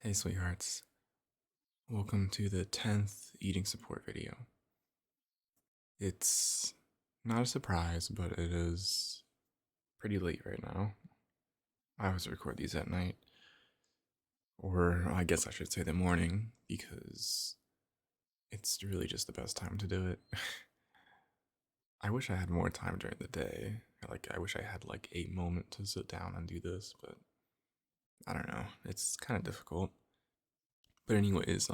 Hey sweethearts, welcome to the 10th eating support video. It's not a surprise, but it is pretty late right now. I always record these at night, or I guess I should say the morning, because it's really just the best time to do it. I wish I had more time during the day. I wish I had like a moment to sit down and do this, but I don't know. It's kind of difficult. But anyways,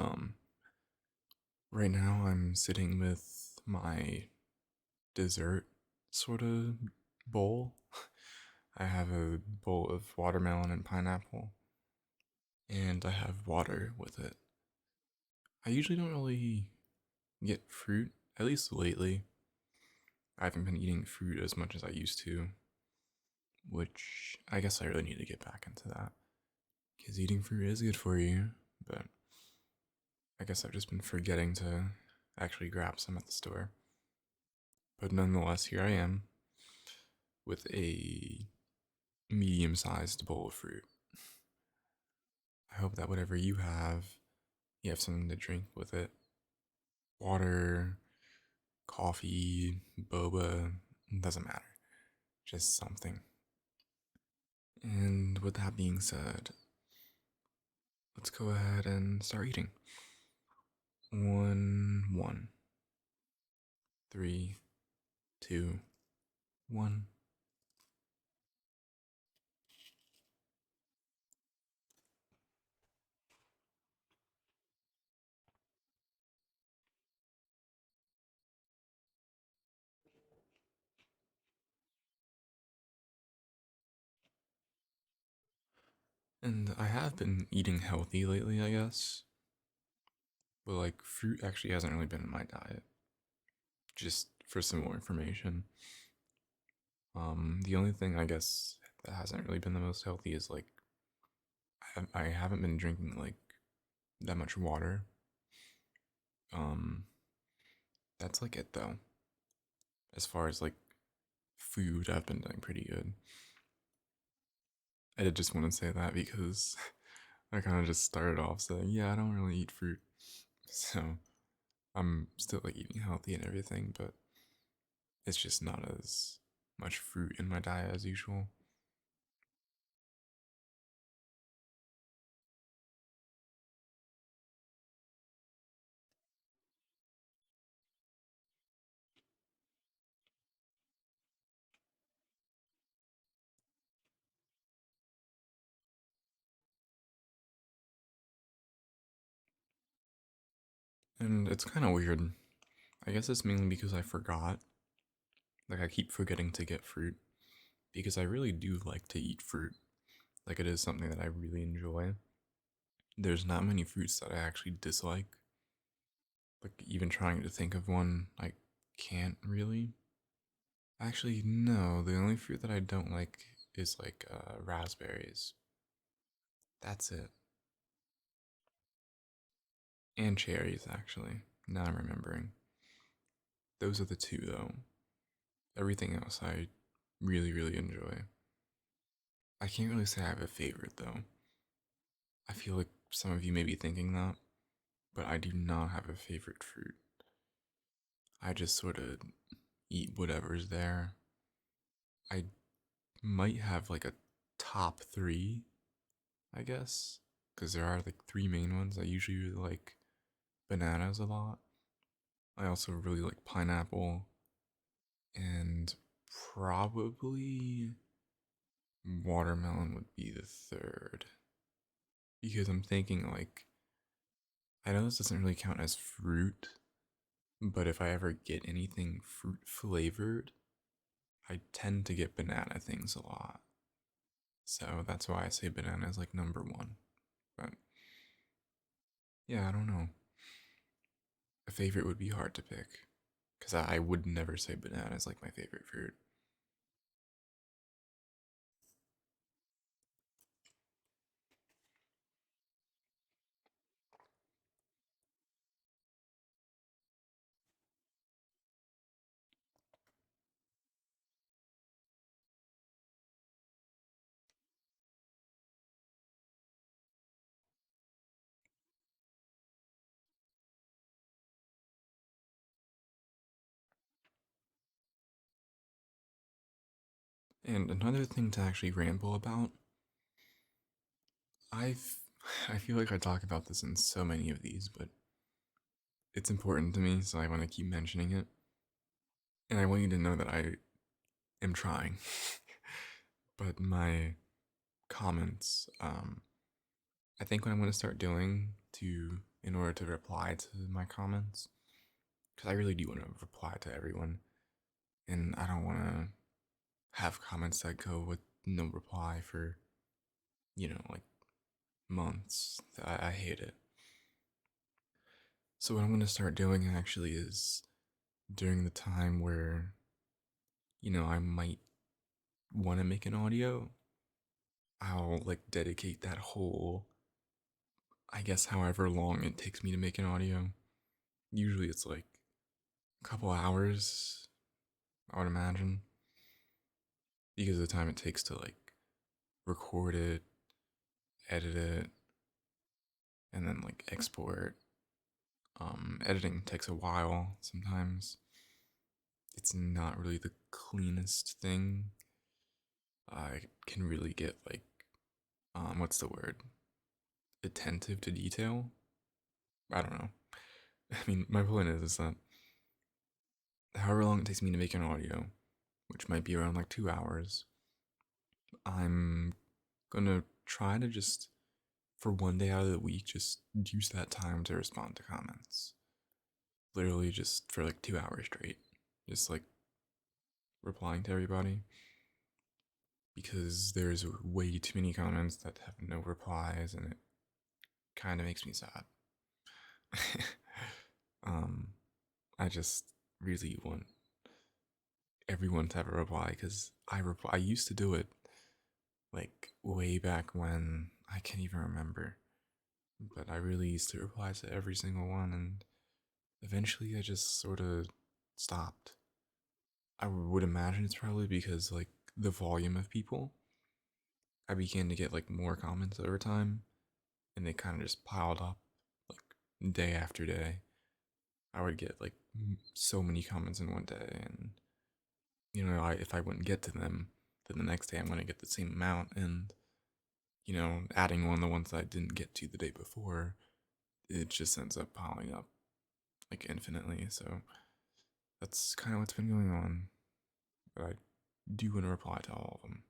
right now I'm sitting with my dessert sort of bowl. I have a bowl of watermelon and pineapple, and I have water with it. I usually don't really get fruit, at least lately. I haven't been eating fruit as much as I used to, which I guess I really need to get back into that. Because eating fruit is good for you, but I guess I've just been forgetting to actually grab some at the store. But nonetheless, here I am with a medium sized bowl of fruit. I hope that whatever you have something to drink with it. Water, coffee, boba, doesn't matter. Just something. And with that being said, let's go ahead and start eating. 1, 3, 2, 1. And I have been eating healthy lately, I guess. But like fruit actually hasn't really been in my diet. Just for some more information. The only thing I guess that hasn't really been the most healthy is like I haven't been drinking like that much water. Um, that's like it though. As far as like food, I've been doing pretty good. I did just want to say that because I kind of just started off saying, yeah, I don't really eat fruit. So I'm still like eating healthy and everything, but it's just not as much fruit in my diet as usual. And it's kind of weird. I guess it's mainly because I forgot. Like, I keep forgetting to get fruit because I really do like to eat fruit. Like, it is something that I really enjoy. There's not many fruits that I actually dislike. Like, even trying to think of one, I can't really. Actually, no, the only fruit that I don't like is like raspberries. That's it. And cherries, actually. Now I'm remembering. Those are the two, though. Everything else I really, really enjoy. I can't really say I have a favorite, though. I feel like some of you may be thinking that, but I do not have a favorite fruit. I just sort of eat whatever's there. I might have like a top three, I guess, because there are like three main ones. I usually really like bananas a lot. I also really like pineapple and probably watermelon would be the third. Because I'm thinking like I know this doesn't really count as fruit, but if I ever get anything fruit flavored, I tend to get banana things a lot. So that's why I say banana is like number one. But yeah, I don't know. A favorite would be hard to pick. Because I would never say banana is like my favorite fruit. And another thing to actually ramble about, I've I feel like I talk about this in so many of these, but it's important to me, so I want to keep mentioning it. And I want you to know that I am trying. But my comments, I think what I'm going to start doing to in order to reply to my comments, because I really do want to reply to everyone, and I don't want to have comments that go with no reply for, like months. I hate it. So what I'm going to start doing actually is during the time where, I might want to make an audio, I'll like dedicate that whole, I guess, however long it takes me to make an audio. Usually it's like a couple hours, I would imagine, because of the time it takes to like record it, edit it, and then like export. Editing takes a while sometimes. It's not really the cleanest thing. I can really get like, what's the word? Attentive to detail. I don't know. I mean, my point is that however long it takes me to make an audio, which might be around like 2 hours, I'm gonna try to just, for one day out of the week, just use that time to respond to comments. Literally just for like 2 hours straight. Just like replying to everybody. Because there's way too many comments that have no replies and it kind of makes me sad. um, I just really want everyone to have a reply because I used to do it like way back when I can't even remember, but I really used to reply to every single one, and eventually I just sort of stopped. I would imagine it's probably because like the volume of people. I began to get like more comments over time, and they kind of just piled up like day after day. I would get like so many comments in one day, and if I wouldn't get to them, then the next day I'm going to get the same amount, and adding on the ones that I didn't get to the day before, it just ends up piling up like infinitely. So that's kind of what's been going on. But I do want to reply to all of them.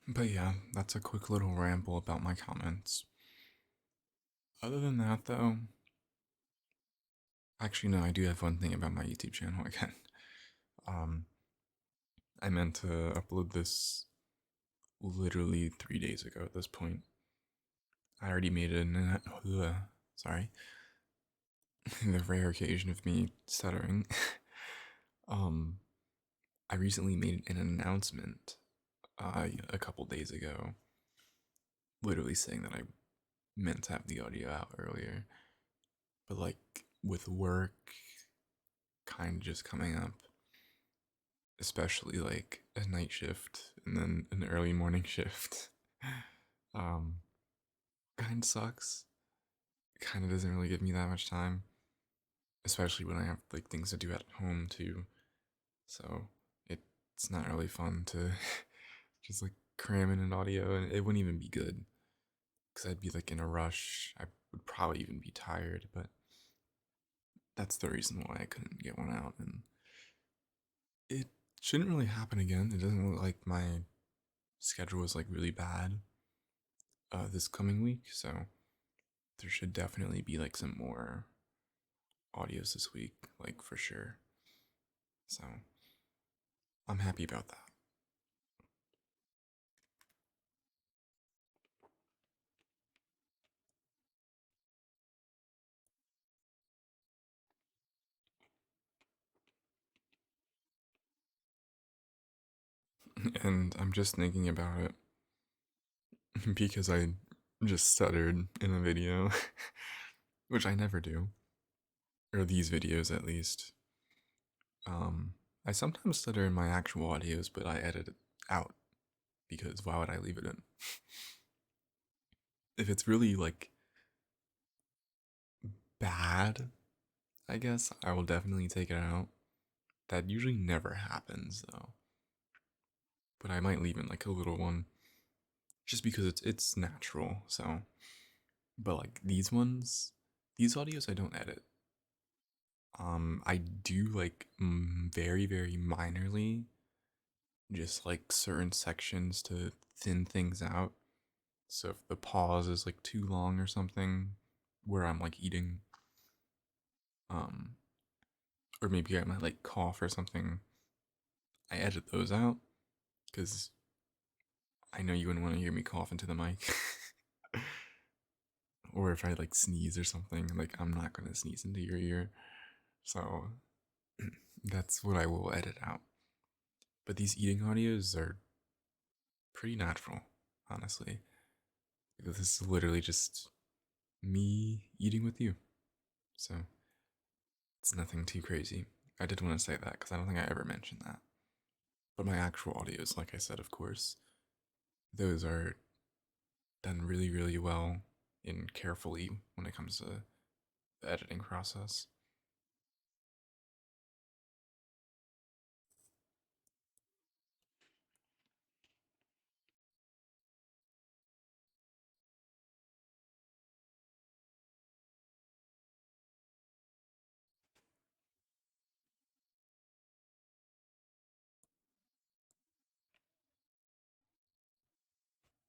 But yeah, that's a quick little ramble about my comments. Other than that, though, actually, no, I do have one thing about my YouTube channel again. Um, I meant to upload this literally 3 days ago at this point. I already made an. Sorry. The rare occasion of me stuttering. um, I recently made an announcement a couple days ago, literally saying that I meant to have the audio out earlier, but like with work kind of just coming up, especially like a night shift and then an early morning shift, um, kind of sucks. Kind of doesn't really give me that much time, especially when I have like things to do at home too. So it's not really fun to just like cram in an audio, and it wouldn't even be good because I'd be like in a rush. I would probably even be tired, but that's the reason why I couldn't get one out. And it shouldn't really happen again. It doesn't look like my schedule is like really bad this coming week, so there should definitely be like some more audios this week, like for sure. So I'm happy about that. And I'm just thinking about it because I just stuttered in a video, which I never do, or these videos at least. Um, I sometimes stutter in my actual audios, but I edit it out because why would I leave it in? If it's really like bad, I guess I will definitely take it out. That usually never happens though, but I might leave in like a little one just because it's natural. So, but like these ones, these audios I don't edit. I do like very minorly, just like certain sections to thin things out. So if the pause is like too long or something, where I'm like eating, um, or maybe I might like cough or something, I edit those out because I know you wouldn't want to hear me cough into the mic. Or if I like sneeze or something, like I'm not gonna sneeze into your ear. So that's what I will edit out. But these eating audios are pretty natural, honestly. This is literally just me eating with you. So it's nothing too crazy. I did want to say that because I don't think I ever mentioned that. But my actual audios, like I said, of course, those are done really well and carefully when it comes to the editing process.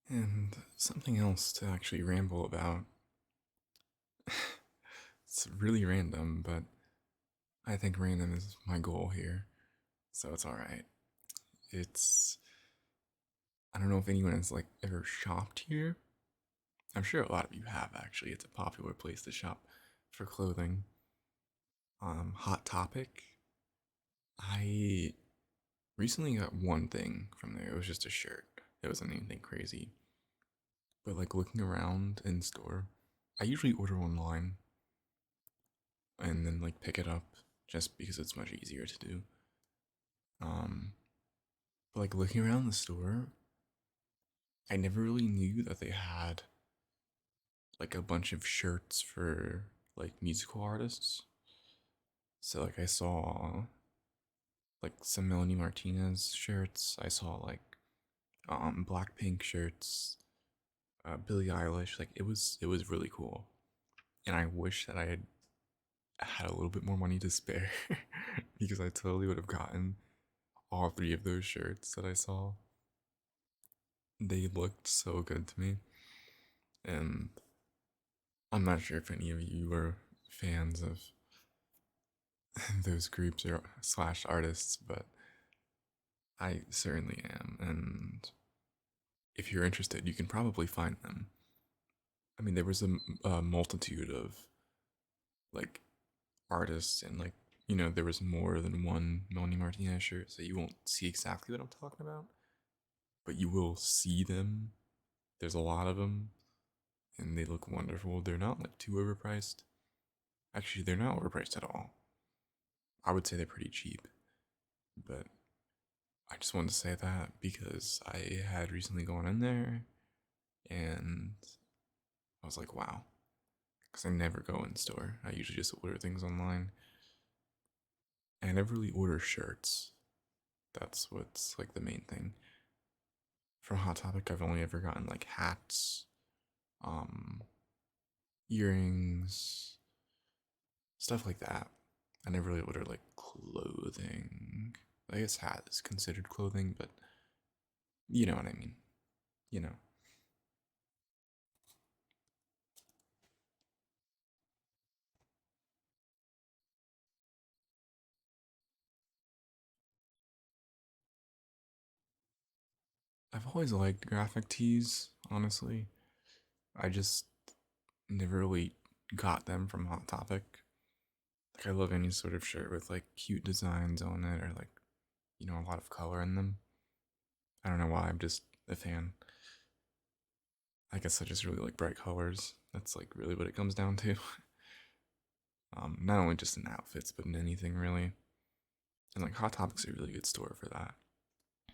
And something else to actually ramble about. It's really random, but I think random is my goal here, so it's alright. It's. I don't know if anyone has like ever shopped here. I'm sure a lot of you have actually. It's a popular place to shop for clothing. Hot Topic. I recently got one thing from there. It was just a shirt. It wasn't anything crazy. But like looking around in store, I usually order online and then like pick it up just because it's much easier to do. Um, but like looking around the store, I never really knew that they had like a bunch of shirts for like musical artists. So like I saw like some Melanie Martinez shirts. I saw like Blackpink shirts, Billie Eilish. Like it was really cool, and I wish that I had a little bit more money to spare because I totally would have gotten all three of those shirts that I saw. They looked so good to me, and I'm not sure if any of you are fans of those groups or slash artists, but I certainly am. And if you're interested, you can probably find them. I mean, there was a multitude of like artists, and like there was more than one Melanie Martinez shirt, so you won't see exactly what I'm talking about, but you will see them. There's a lot of them, and they look wonderful. They're not like too overpriced. Actually, they're not overpriced at all. I would say they're pretty cheap, but I just wanted to say that because I had recently gone in there and I was like, wow, because I never go in store. I usually just order things online. And I never really order shirts. That's what's like the main thing. From Hot Topic, I've only ever gotten like hats, um, earrings, stuff like that. I never really ordered like clothing. I guess hat is considered clothing, but you know what I mean. You know. I've always liked graphic tees, honestly. I just never really got them from Hot Topic. Like I love any sort of shirt with like cute designs on it or like, a lot of color in them. I don't know why, I'm just a fan. I guess I just really like bright colors. That's like really what it comes down to. Not only just in outfits, but in anything really. And like Hot Topic's a really good store for that.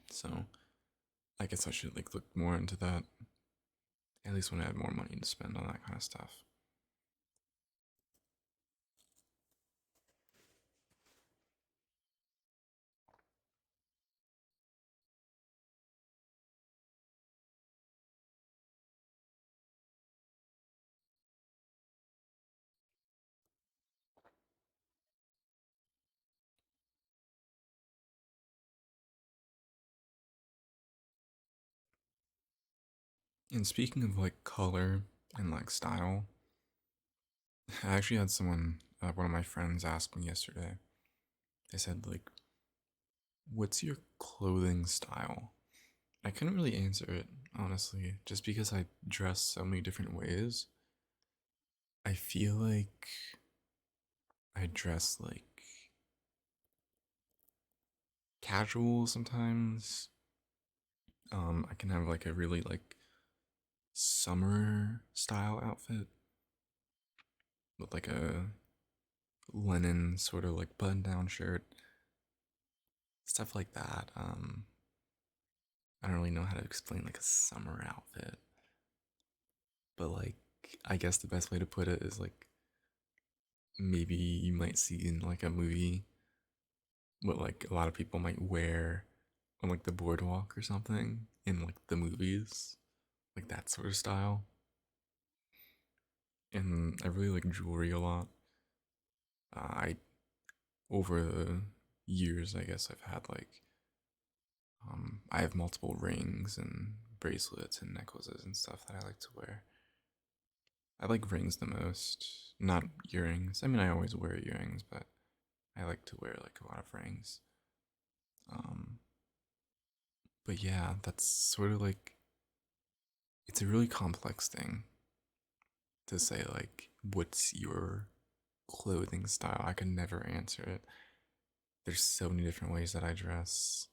So I guess I should like look more into that. At least when I have more money to spend on that kind of stuff. And speaking of like color and like style, I actually had one of my friends ask me yesterday. They said like, "What's your clothing style?" I couldn't really answer it, honestly, just because I dress so many different ways. I feel like I dress like casual sometimes. I can have like a really like summer style outfit with like a linen sort of like button down shirt, stuff like that. I don't really know how to explain like a summer outfit, but like I guess the best way to put it is like maybe you might see in like a movie what like a lot of people might wear on like the boardwalk or something in like the movies, like that sort of style. And I really like jewelry a lot. I over the years, I guess I've had like I have multiple rings and bracelets and necklaces and stuff that I like to wear. I like rings the most, not earrings. I mean, I always wear earrings, but I like to wear like a lot of rings. Um, but yeah, that's sort of like it's a really complex thing to say like what's your clothing style. I can never answer it. There's so many different ways that I dress.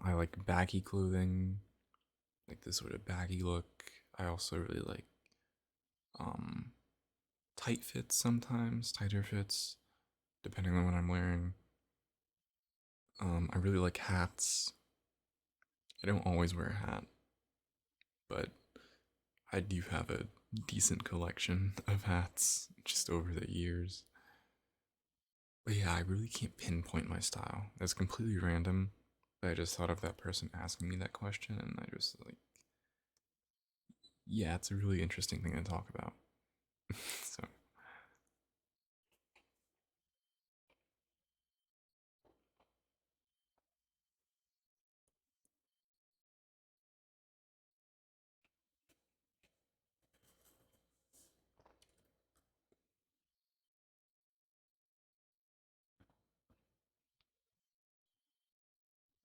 I like baggy clothing, like this sort of baggy look. I also really like um tight fits sometimes, tighter fits, depending on what I'm wearing. I really like hats. I don't always wear a hat, but I do have a decent collection of hats just over the years. But yeah, I really can't pinpoint my style. It's completely random. But I just thought of that person asking me that question, and I just like, yeah, it's a really interesting thing to talk about. So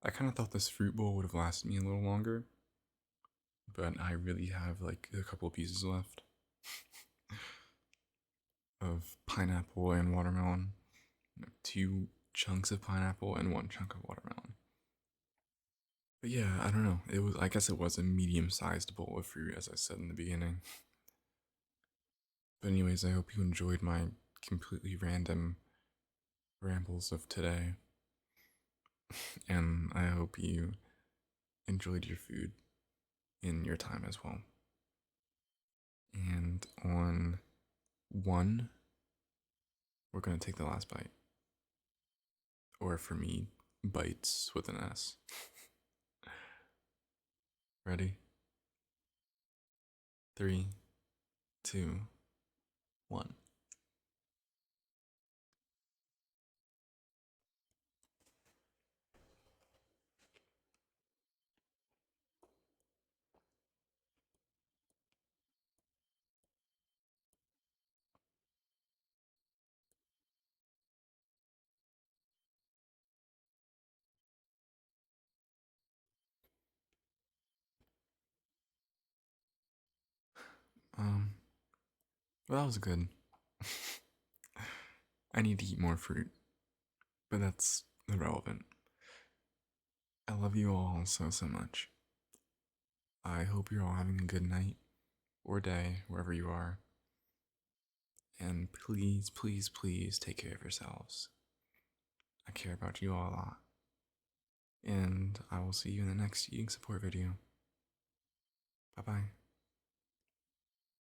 I kind of thought this fruit bowl would have lasted me a little longer, but I really have like a couple of pieces left of pineapple and watermelon. Two chunks of pineapple and one chunk of watermelon. But yeah, I don't know. It was I guess it was a medium-sized bowl of fruit as I said in the beginning. But anyways, I hope you enjoyed my completely random rambles of today, and I hope you enjoyed your food in your time as well. And on one, we're going to take the last bite. Or for me, bites with an S. Ready? Three, two, one. Um, well, that was good. I need to eat more fruit, but that's irrelevant. I love you all so, so much. I hope you're all having a good night or day, wherever you are. And please, please, please take care of yourselves. I care about you all a lot. And I will see you in the next eating support video. Bye bye.